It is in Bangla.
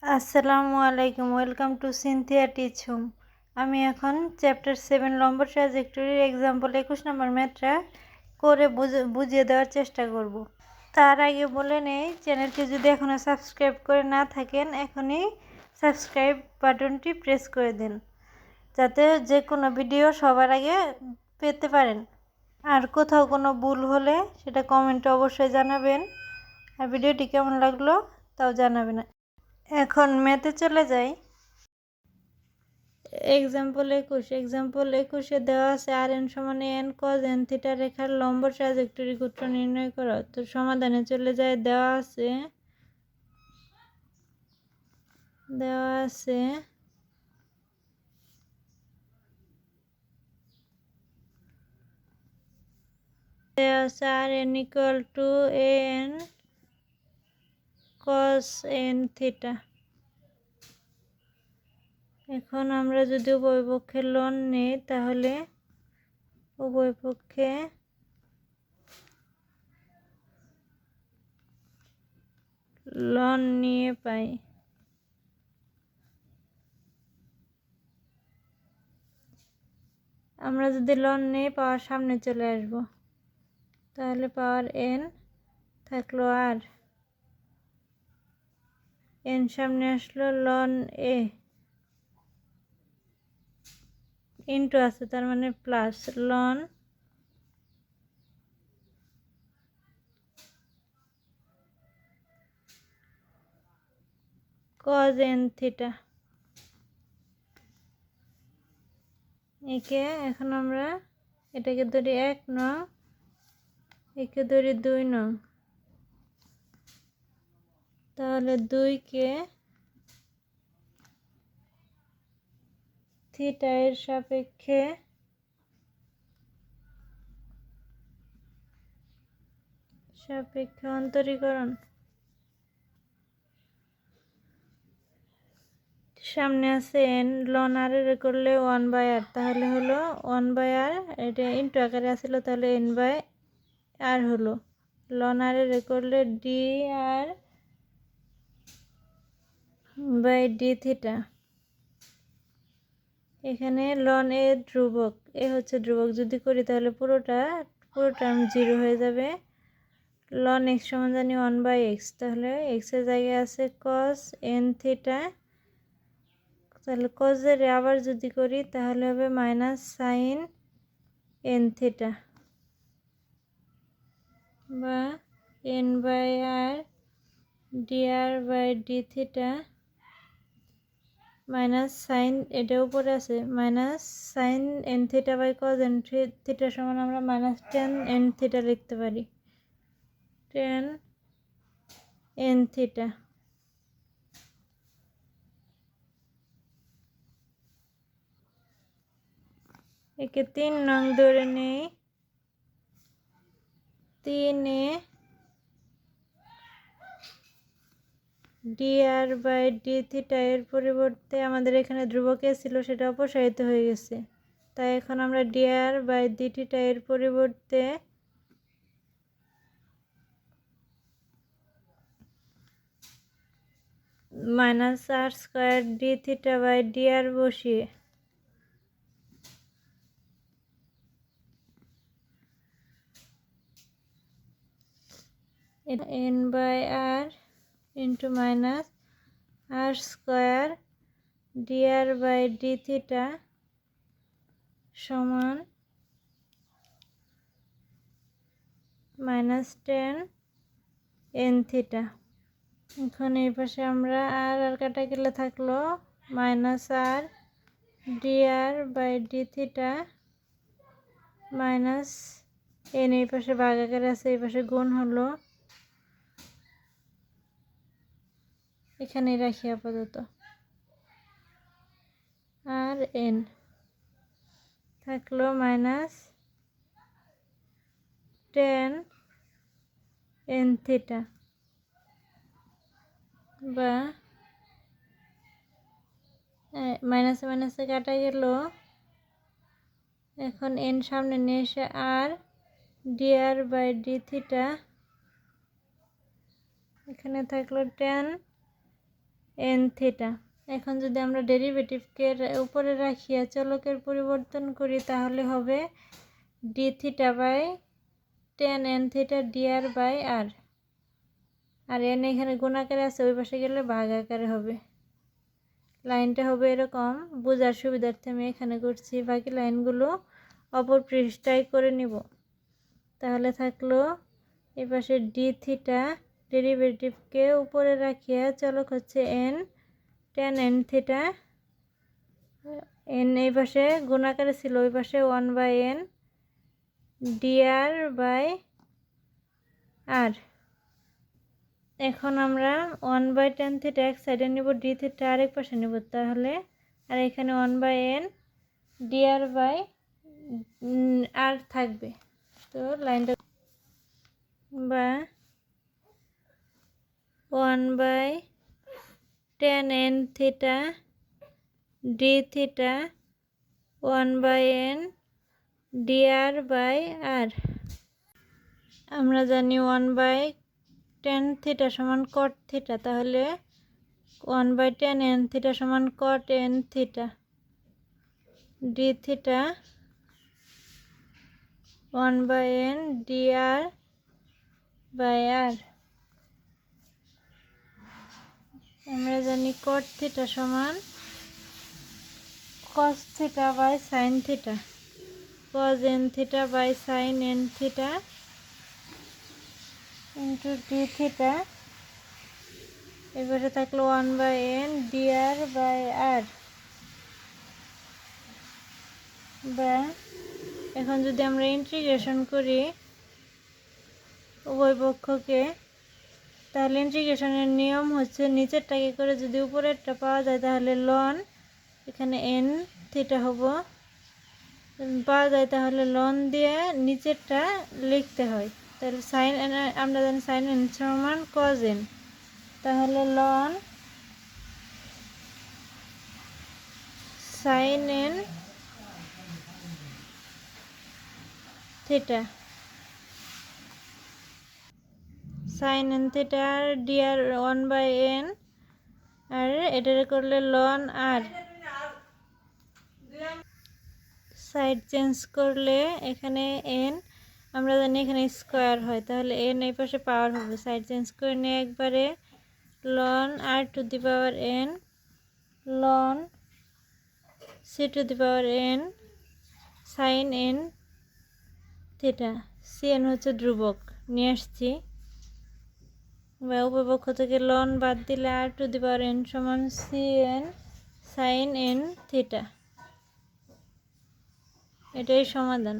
আসসালামু আলাইকুম, welcome to Cynthia teach home. আমি এখন চ্যাপ্টার 7 লম্ব ট্রাজেক্টরির এক্সাম্পল 21 নম্বর ম্যাথটা করে বুঝিয়ে দেওয়ার চেষ্টা করব। তার আগে বলে নেই, চ্যানেলটি যদি এখনও সাবস্ক্রাইব করে না থাকেন এখনই সাবস্ক্রাইব বাটনটি প্রেস করে দিন, যাতে যে কোনো ভিডিও সবার আগে পেতে পারেন। আর কোথাও কোনো ভুল হলে সেটা কমেন্টে অবশ্যই জানাবেন, আর ভিডিওটি কেমন লাগলো তাও জানাবেন। এখন ম্যাথে চলে যাই। এক্সাম্পল 21 দেওয়া আছে আর এন সমান এন কজ এন থিটা রেখার লম্ব ট্রাজেক্টরি সূত্র নির্ণয় করো। তো সমাধানে চলে যায়। দেওয়া আছে r n equal to n cos n theta. এখন আমরা যদি উভয় পক্ষে লন নেই তাহলে উভয় পক্ষে লন নিয়ে পাই। আমরা যদি লন নেই পাওয়ার সামনে চলে আসব, তাহলে পাওয়ার এন থাকলো আর এন সামনে আসলো, লন এ ইন্টু আছে তার মানে plus loan cause n theta. একে এখন আমরা এটাকে ধরি 1 নং, একে ধরি 2 নং, তাহলে 2কে থিটা এর সাপেক্ষে অন্তরীকরণ। সামনে আছে এন, লন আর এর করলে 1/r, তাহলে হলো 1/r, এটা ইন্টু আকারে আসছিল তাহলে n/r হলো। লন আর এর করলে d r by d theta. এখানে লন এ ধ্রুবক, এ হচ্ছে ধ্রুবক, যদি করি তাহলে পুরো টার্ম 0 হয়ে যাবে। লন এক্স সমান জানি 1/x, তাহলে এক্স এর জায়গায় আছে কস এন থিটা, তাহলে কজের আবার যদি করি তাহলে হবে মাইনাস সাইন এন থিটা বা n/r dr by d theta minus sine, এটা উপরে আছে minus sine n theta by cos n theta সমান আমরা মাইনাস টেন এন থিটা লিখতে পারি। 10 এন থিটা। একে 3 নং ধরে নেই। 3 dr বাই ডি থিটা এর পরিবর্তে আমাদের এখানে ধ্রুবক ছিল, সেটা অপসারিত হয়ে গেছে। তাই এখন আমরা dr বাই ডি থিটা এর পরিবর্তে minus r square d theta by dr বসিয়ে n/r into minus r square dr by d theta সমান মাইনাস 10 এন থিটা। এখন এই পাশে আমরা আর কাটা গেলে থাকলো minus r dr by d theta minus n, এই পাশে ভাগাকার আছে, এই পাশে গুণ হলো। এখানে রাখি আপাতত। আর এন থাকলো মাইনাস 10 এন থিটা বা মাইনাসে মাইনাসে কাটা গেল। এখন এন সামনে নিয়ে এসে আর dr বাই ডি থিটা, এখানে থাকলো 10 এন থিটা। এখন যদি আমরা ডেরিভেটিভকে উপরে রাখিয়া চলকের পরিবর্তন করি তাহলে হবে d theta by ten n theta dr by r. আর এন এখানে গুণাকারে আছে, ওই পাশে গেলে ভাগ আকারে হবে। লাইনটা হবে এরকম, বোঝার সুবিধার্থে আমি এখানে করছি, বাকি লাইনগুলো অপর পৃষ্ঠায় করে নিব। তাহলে থাকলো এই পাশে ডি থিটা, ডেরিভেটিভকে উপরে রাখিয়া চলক হচ্ছে N ten n theta, N এই পাশে গুণাকারে ছিল, ওই পাশে 1/n ডিআর বাই আর। এখন আমরা 1/tan থিটা এক সাইডে নিব, ডি থিটা আরেক পাশে নিব, তাহলে আর এখানে 1/n ডিআর বাই আর থাকবে। তো লাইনটা বা 1/tan n theta d theta 1/n dr by r. আমরা জানি 1/tan থিটা সমান cot থিটা, তাহলে 1/tan n থিটা সমান cot n theta d theta 1/n dr by r. আমরা জানি cot থিটা সমান cos theta by sin theta, cos n theta by sin n theta into d theta. এবারে থাকলো 1/n ডিআর বাই আর। বা এখন যদি আমরা ইন্টিগ্রেশন করি উভয় পক্ষকে, তাহলে ইন্টিগ্রেশনের নিয়ম হচ্ছে নিচেরটাকে করে যদি উপরেরটা পাওয়া যায় তাহলে লন এখানে এন থিটা হবো পাওয়া যায়, তাহলে লন দিয়ে নিচেরটা লিখতে হয়। তাহলে সাইন এন, আমরা জানি সাইন এন সমান কজ এন, তাহলে loan sign n theta, sign n theta DR 1/n আর এটারে করলে লন আর, সাইড চেঞ্জ করলে এখানে এন আমরা জানি এখানে স্কোয়ার হয়, তাহলে এন এই পাশে পাওয়ার হবে, সাইড চেঞ্জ করে নিয়ে একবারে লন r to the power n লন c to the power n sine n theta. C n হচ্ছে ধ্রুবক নিয়ে আসছি, বা উপপক্ষ থেকে লন বাদ দিলে r to the power n সমান c n sine n theta. এটাই সমাধান।